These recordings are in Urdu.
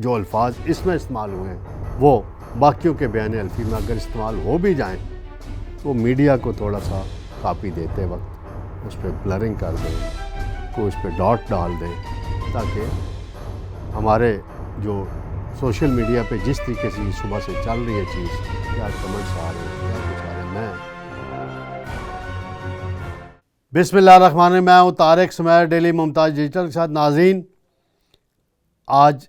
جو الفاظ اس میں استعمال ہوئے ہیں وہ باقیوں کے بیان الفی میں اگر استعمال ہو بھی جائیں تو میڈیا کو تھوڑا سا کاپی دیتے وقت اس پہ بلرنگ کر دیں، کوئی اس پہ ڈاٹ ڈال دیں، تاکہ ہمارے جو سوشل میڈیا پہ جس طریقے سے صبح سے چل رہی ہے چیز، کیا کمنٹس آ رہے ہیں، کیا کچھ آ رہے ہیں. میں بسم اللہ الرحمن الرحیم، میں ہوں طارق سمیر ڈیلی ممتاز ڈیجیٹل کے ساتھ. ناظرین، آج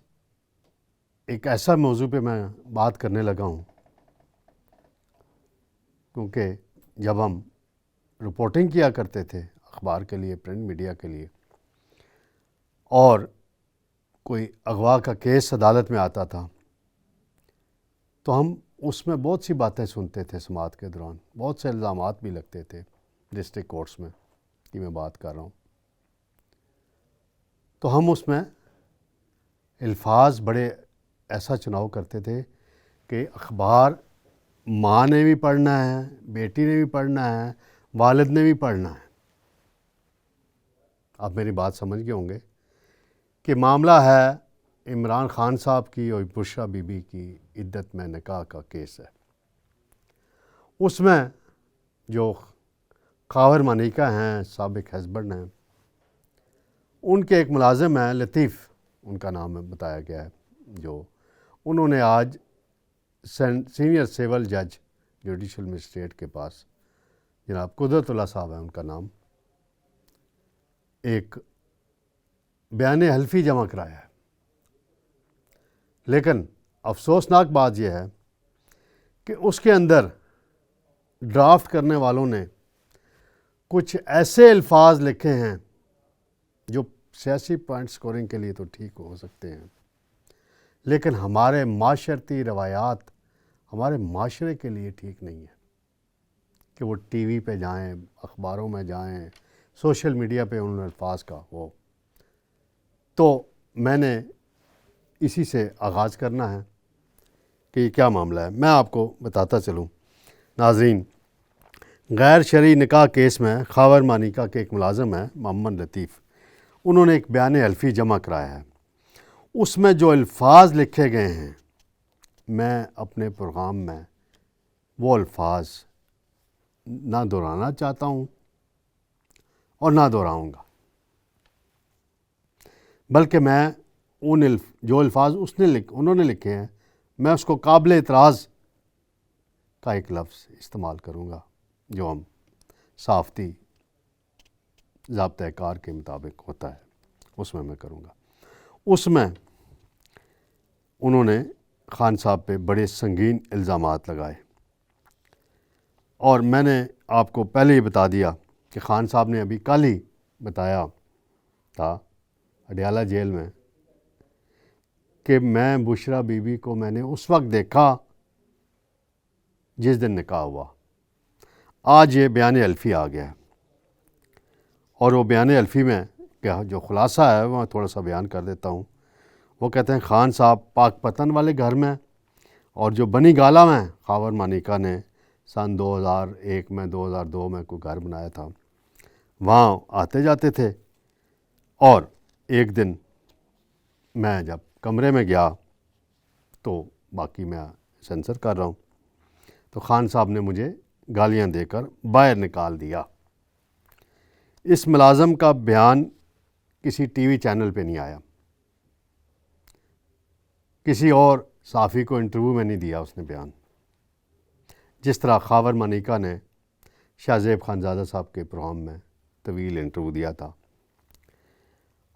ایک ایسا موضوع پہ میں بات کرنے لگا ہوں کیونکہ جب ہم رپورٹنگ کیا کرتے تھے اخبار کے لیے، پرنٹ میڈیا کے لیے، اور کوئی اغوا کا کیس عدالت میں آتا تھا تو ہم اس میں بہت سی باتیں سنتے تھے. سماعت کے دوران بہت سے الزامات بھی لگتے تھے ڈسٹرکٹ کورٹس میں کی میں بات کر رہا ہوں. تو ہم اس میں الفاظ بڑے ایسا چناؤ کرتے تھے کہ اخبار ماں نے بھی پڑھنا ہے، بیٹی نے بھی پڑھنا ہے، والد نے بھی پڑھنا ہے. آپ میری بات سمجھ گئے ہوں گے کہ معاملہ ہے عمران خان صاحب کی اور بشریٰ بی بی کی عدت میں نکاح کا کیس ہے. اس میں جو خاور مانیکا ہیں، سابق ہسبینڈ ہیں، ان کے ایک ملازم ہیں، لطیف ان کا نام بتایا گیا ہے، جو انہوں نے آج سینئر سیول جج جوڈیشل مجسٹریٹ کے پاس، جناب قدرت اللہ صاحب ہیں ان کا نام، ایک بیان حلفی جمع کرایا ہے. لیکن افسوسناک بات یہ ہے کہ اس کے اندر ڈرافٹ کرنے والوں نے کچھ ایسے الفاظ لکھے ہیں جو سیاسی پوائنٹ سکورنگ کے لیے تو ٹھیک ہو سکتے ہیں، لیکن ہمارے معاشرتی روایات، ہمارے معاشرے کے لیے ٹھیک نہیں ہے کہ وہ ٹی وی پہ جائیں، اخباروں میں جائیں، سوشل میڈیا پہ ان الفاظ کا ہو. تو میں نے اسی سے آغاز کرنا ہے کہ یہ کیا معاملہ ہے. میں آپ کو بتاتا چلوں. ناظرین، غیر شرعی نکاح کیس میں خاور مانیکا کے ایک ملازم ہیں محمد لطیف، انہوں نے ایک بیان حلفی جمع کرایا ہے. اس میں جو الفاظ لکھے گئے ہیں، میں اپنے پروگرام میں وہ الفاظ نہ دہرانا چاہتا ہوں اور نہ دہراؤں گا، بلکہ میں جو الفاظ انہوں نے لکھے ہیں، میں اس کو قابل اعتراض کا ایک لفظ استعمال کروں گا جو ہم صحافتی ضابطۂ کار کے مطابق ہوتا ہے، اس میں کروں گا. اس میں انہوں نے خان صاحب پہ بڑے سنگین الزامات لگائے، اور میں نے آپ کو پہلے ہی بتا دیا کہ خان صاحب نے ابھی کل ہی بتایا تھا اڈیالہ جیل میں کہ میں بشریٰ بی بی کو میں نے اس وقت دیکھا جس دن نکاح ہوا. آج یہ بیان حلفی آ گیا ہے، اور وہ بیان حلفی میں کیا جو خلاصہ ہے وہ تھوڑا سا بیان کر دیتا ہوں. وہ کہتے ہیں خان صاحب پاک پتن والے گھر میں اور جو بنی گالا میں خاور مانیکا نے سن 2001 میں 2002 میں کوئی گھر بنایا تھا، وہاں آتے جاتے تھے. اور ایک دن میں جب کمرے میں گیا تو باقی میں سینسر کر رہا ہوں تو خان صاحب نے مجھے گالیاں دے کر باہر نکال دیا. اس ملازم کا بیان کسی ٹی وی چینل پہ نہیں آیا، کسی اور صحافی کو انٹرویو میں نہیں دیا اس نے بیان، جس طرح خاور مانیکا نے شاہ زیب خانزادہ صاحب کے پروگرام میں طویل انٹرویو دیا تھا.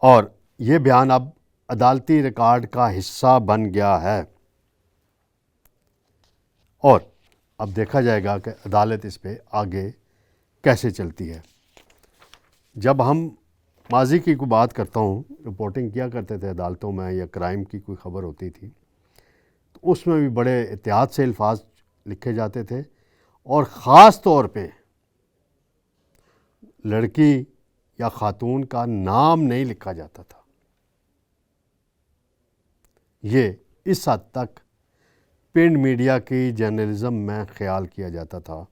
اور یہ بیان اب عدالتی ریکارڈ کا حصہ بن گیا ہے، اور اب دیکھا جائے گا کہ عدالت اس پہ آگے کیسے چلتی ہے. جب ہم ماضی کی کوئی بات کرتا ہوں، رپورٹنگ کیا کرتے تھے عدالتوں میں یا کرائم کی کوئی خبر ہوتی تھی تو اس میں بھی بڑے احتیاط سے الفاظ لکھے جاتے تھے، اور خاص طور پہ لڑکی یا خاتون کا نام نہیں لکھا جاتا تھا. یہ اس حد تک پرنٹ میڈیا کی جرنلزم میں خیال کیا جاتا تھا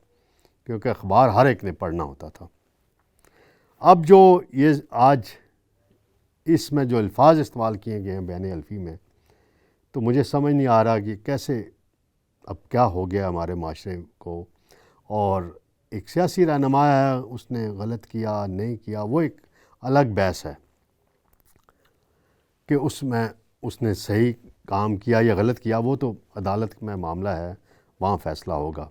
کیونکہ اخبار ہر ایک نے پڑھنا ہوتا تھا. اب جو یہ آج اس میں جو الفاظ استعمال کیے گئے ہیں بیان حلفی میں تو مجھے سمجھ نہیں آ رہا کہ کیسے اب کیا ہو گیا ہمارے معاشرے کو. اور ایک سیاسی رہنما ہے, اس نے غلط کیا نہیں کیا وہ ایک الگ بحث ہے کہ اس نے صحیح کام کیا یا غلط کیا, وہ تو عدالت میں معاملہ ہے, وہاں فیصلہ ہوگا.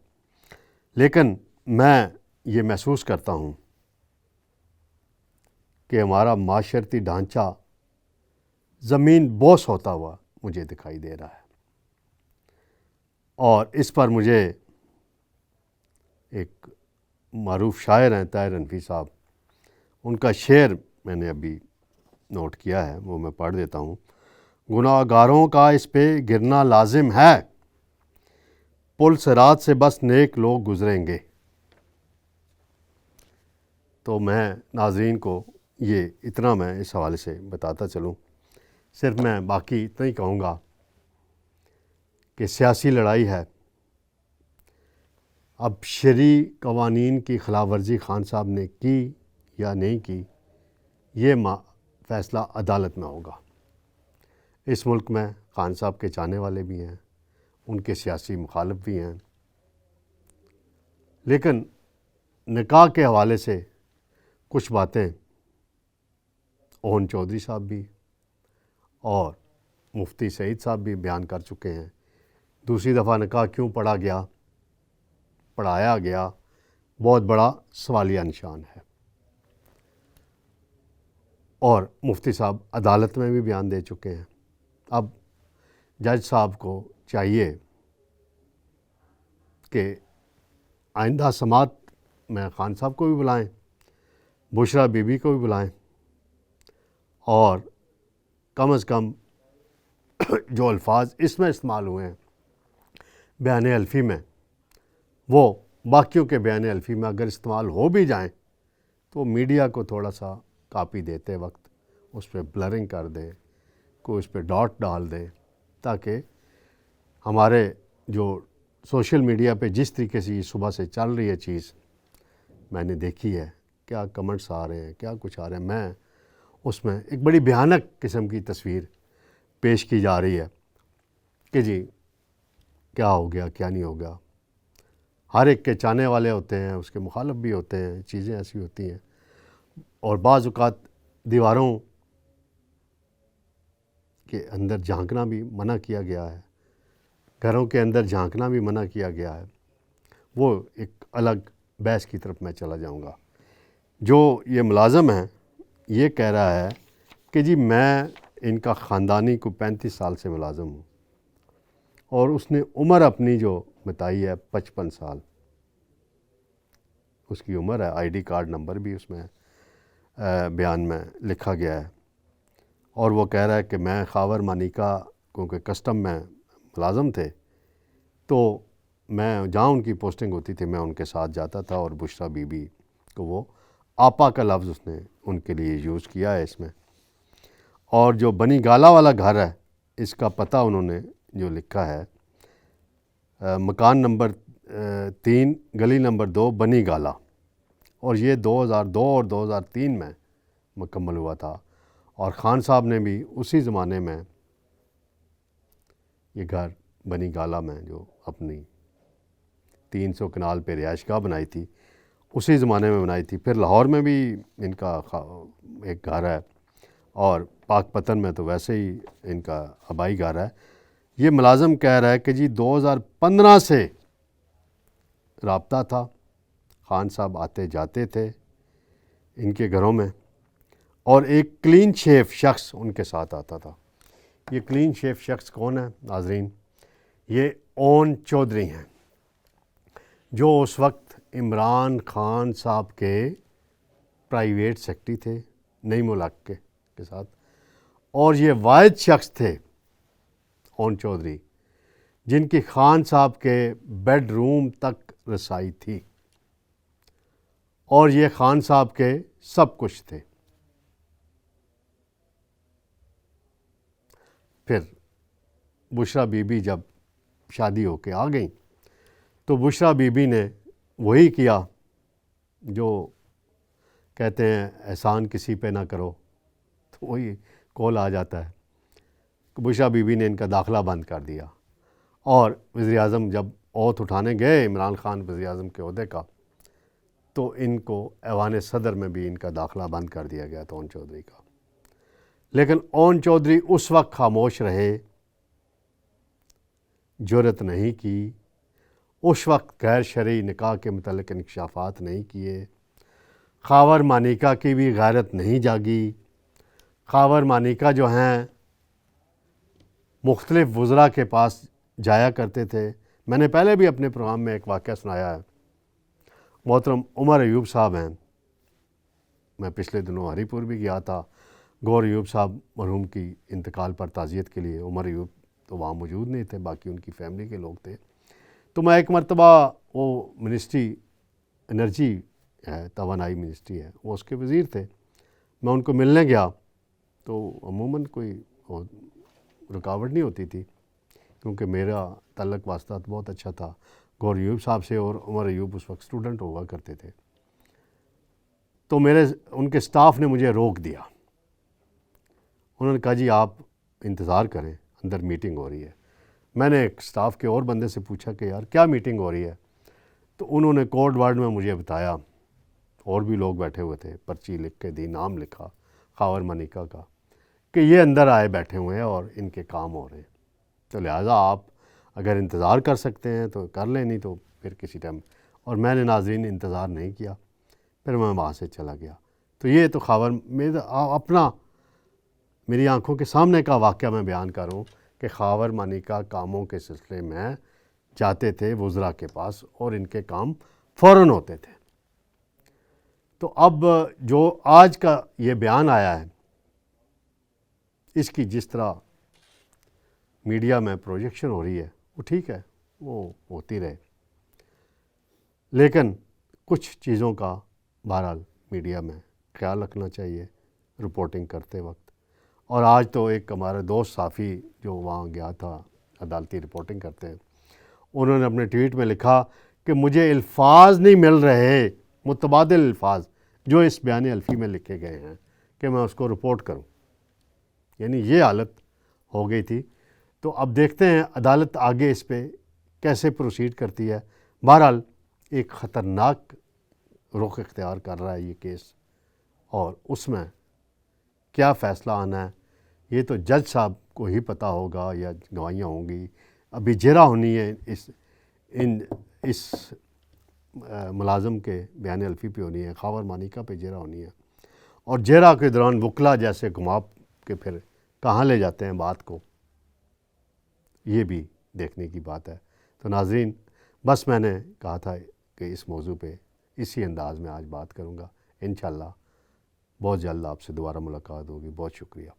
لیکن میں یہ محسوس کرتا ہوں کہ ہمارا معاشرتی ڈھانچہ زمین بوس ہوتا ہوا مجھے دکھائی دے رہا ہے. اور اس پر مجھے ایک معروف شاعر ہیں طاہر انفی صاحب, ان کا شعر میں نے ابھی نوٹ کیا ہے, وہ میں پڑھ دیتا ہوں. گناہ گاروں کا اس پہ گرنا لازم ہے, پل صراط سے بس نیک لوگ گزریں گے. تو میں ناظرین کو یہ اتنا میں اس حوالے سے بتاتا چلوں. صرف میں باقی اتنا ہی کہوں گا کہ سیاسی لڑائی ہے. اب شرعی قوانین کی خلاف ورزی خان صاحب نے کی یا نہیں کی, یہ فیصلہ عدالت میں ہوگا. اس ملک میں خان صاحب کے چاہنے والے بھی ہیں, ان کے سیاسی مخالف بھی ہیں, لیکن نکاح کے حوالے سے کچھ باتیں اون چودھری صاحب بھی اور مفتی سعید صاحب بھی بیان کر چکے ہیں. دوسری دفعہ نکاح کیوں پڑھایا گیا, بہت بڑا سوالیہ نشان ہے. اور مفتی صاحب عدالت میں بھی بیان دے چکے ہیں. اب جج صاحب کو چاہیے کہ آئندہ سماعت میں خان صاحب کو بھی بلائیں, بشرا بی بی کو بھی بلائیں, اور کم از کم جو الفاظ اس میں استعمال ہوئے ہیں بیان الفی میں, وہ باقیوں کے بیان الفی میں اگر استعمال ہو بھی جائیں تو میڈیا کو تھوڑا سا کاپی دیتے وقت اس پہ بلرنگ کر دے, کوئی اس پہ ڈاٹ ڈال دے, تاکہ ہمارے جو سوشل میڈیا پہ جس طریقے سے یہ صبح سے چل رہی ہے چیز میں نے دیکھی ہے, کیا کمنٹس آ رہے ہیں, کیا کچھ آ رہے ہیں, میں اس میں ایک بڑی بھیانک قسم کی تصویر پیش کی جا رہی ہے کہ جی کیا ہو گیا کیا نہیں ہو گیا. ہر ایک کے چاہنے والے ہوتے ہیں, اس کے مخالف بھی ہوتے ہیں, چیزیں ایسی ہوتی ہیں. اور بعض اوقات دیواروں کے اندر جھانکنا بھی منع کیا گیا ہے, گھروں کے اندر جھانکنا بھی منع کیا گیا ہے. وہ ایک الگ بحث کی طرف میں چلا جاؤں گا. جو یہ ملازم ہے یہ کہہ رہا ہے کہ جی میں ان کا خاندانی کو 35 سال سے ملازم ہوں, اور اس نے عمر اپنی جو بتائی ہے 55 سال اس کی عمر ہے. آئی ڈی کارڈ نمبر بھی اس میں بیان میں لکھا گیا ہے. اور وہ کہہ رہا ہے کہ میں خاور مانیکا کیونکہ کسٹم میں ملازم تھے, تو میں جہاں ان کی پوسٹنگ ہوتی تھی میں ان کے ساتھ جاتا تھا, اور بشرا بی بی کو وہ آپا کا لفظ اس نے ان کے لیے یوز کیا ہے اس میں. اور جو بنی گالا والا گھر ہے اس کا پتہ انہوں نے جو لکھا ہے, مکان نمبر 3 گلی نمبر 2 بنی گالا, اور یہ 2002 اور 2003 میں مکمل ہوا تھا. اور خان صاحب نے بھی اسی زمانے میں یہ گھر بنی گالا میں جو اپنی 300 کنال پہ رہائش گاہ بنائی تھی اسی زمانے میں بنائی تھی. پھر لاہور میں بھی ان کا ایک گھر ہے, اور پاک پتن میں تو ویسے ہی ان کا آبائی گھر ہے. یہ ملازم کہہ رہا ہے کہ جی 2015 سے رابطہ تھا, خان صاحب آتے جاتے تھے ان کے گھروں میں, اور ایک کلین شیف شخص ان کے ساتھ آتا تھا. یہ کلین شیف شخص کون ہے ناظرین؟ یہ اون چودھری ہیں, جو اس وقت عمران خان صاحب کے پرائیویٹ سیکرٹری تھے نئی ملک کے ساتھ. اور یہ واحد شخص تھے اون چودھری جن کی خان صاحب کے بیڈ روم تک رسائی تھی, اور یہ خان صاحب کے سب کچھ تھے. پھر بشرا بی بی جب شادی ہو کے آ گئیں تو بشرا بی بی نے وہی کیا جو کہتے ہیں احسان کسی پہ نہ کرو, تو وہی کول آ جاتا ہے. کہ بشرا بی بی نے ان کا داخلہ بند کر دیا، اور وزیر اعظم جب اوتھ اٹھانے گئے عمران خان وزیر اعظم کے عہدے کا، تو ان کو ایوان صدر میں بھی ان کا داخلہ بند کر دیا گیا تھا اون چودھری کا۔ لیکن اون چودھری اس وقت خاموش رہے، جرأت نہیں کی، اس وقت غیر شرعی نکاح کے متعلق انکشافات نہیں کیے، خاور مانیکا کی بھی غیرت نہیں جاگی۔ خاور مانیکا جو ہیں مختلف وزراء کے پاس جایا کرتے تھے۔ میں نے پہلے بھی اپنے پروگرام میں ایک واقعہ سنایا ہے، محترم عمر ایوب صاحب ہیں، میں پچھلے دنوں ہری پور بھی گیا تھا گور ایوب صاحب مرحوم کی انتقال پر تعزیت کے لیے۔ عمر ایوب تو وہاں موجود نہیں تھے، باقی ان کی فیملی کے لوگ تھے۔ تو میں ایک مرتبہ، وہ منسٹری انرجی ہے، توانائی منسٹری ہے، وہ اس کے وزیر تھے، میں ان کو ملنے گیا تو عموماً کوئی رکاوٹ نہیں ہوتی تھی، کیونکہ میرا تعلق واسطات بہت اچھا تھا گور ایوب صاحب سے، اور عمر ایوب اس وقت اسٹوڈنٹ ہوا کرتے تھے۔ تو ان کے سٹاف نے مجھے روک دیا، انہوں نے کہا جی آپ انتظار کریں، اندر میٹنگ ہو رہی ہے۔ میں نے ایک سٹاف کے اور بندے سے پوچھا کہ یار کیا میٹنگ ہو رہی ہے؟ تو انہوں نے کوڈ ورڈ میں مجھے بتایا، اور بھی لوگ بیٹھے ہوئے تھے، پرچی لکھ کے دی، نام لکھا خاور مانیکا کا، کہ یہ اندر آئے بیٹھے ہوئے ہیں اور ان کے کام ہو رہے ہیں، تو لہٰذا آپ اگر انتظار کر سکتے ہیں تو کر لیں، نہیں تو پھر کسی ٹائم۔ اور میں نے ناظرین انتظار نہیں کیا، پھر میں وہاں سے چلا گیا۔ تو یہ تو خاور میری آنکھوں کے سامنے کا واقعہ میں بیان کر رہا ہوں کہ خاور مانیکا کاموں کے سلسلے میں جاتے تھے وزراء کے پاس، اور ان کے کام فوراً ہوتے تھے۔ تو اب جو آج کا یہ بیان آیا ہے، اس کی جس طرح میڈیا میں پروجیکشن ہو رہی ہے وہ ٹھیک ہے، وہ ہوتی رہے، لیکن کچھ چیزوں کا بہرحال میڈیا میں خیال رکھنا چاہیے رپورٹنگ کرتے وقت۔ اور آج تو ایک ہمارا دوست صحافی جو وہاں گیا تھا عدالتی رپورٹنگ کرتے ہیں، انہوں نے اپنے ٹویٹ میں لکھا کہ مجھے الفاظ نہیں مل رہے، متبادل الفاظ جو اس بیان الفی میں لکھے گئے ہیں کہ میں اس کو رپورٹ کروں، یعنی یہ حالت ہو گئی تھی۔ تو اب دیکھتے ہیں عدالت آگے اس پہ کیسے پروسیڈ کرتی ہے۔ بہرحال ایک خطرناک رخ اختیار کر رہا ہے یہ کیس، اور اس میں کیا فیصلہ آنا ہے یہ تو جج صاحب کو ہی پتہ ہوگا، یا گواہیاں ہوں گی، ابھی جرا ہونی ہے اس ملازم کے بیان الفی پہ ہونی ہے، خاور مانیکا پہ جرا ہونی ہے، اور جرا کے دوران وکلا جیسے گھما کے پھر کہاں لے جاتے ہیں بات کو، یہ بھی دیکھنے کی بات ہے۔ تو ناظرین، بس میں نے کہا تھا کہ اس موضوع پہ اسی انداز میں آج بات کروں گا، انشاءاللہ بہت جلد آپ سے دوبارہ ملاقات ہوگی۔ بہت شکریہ۔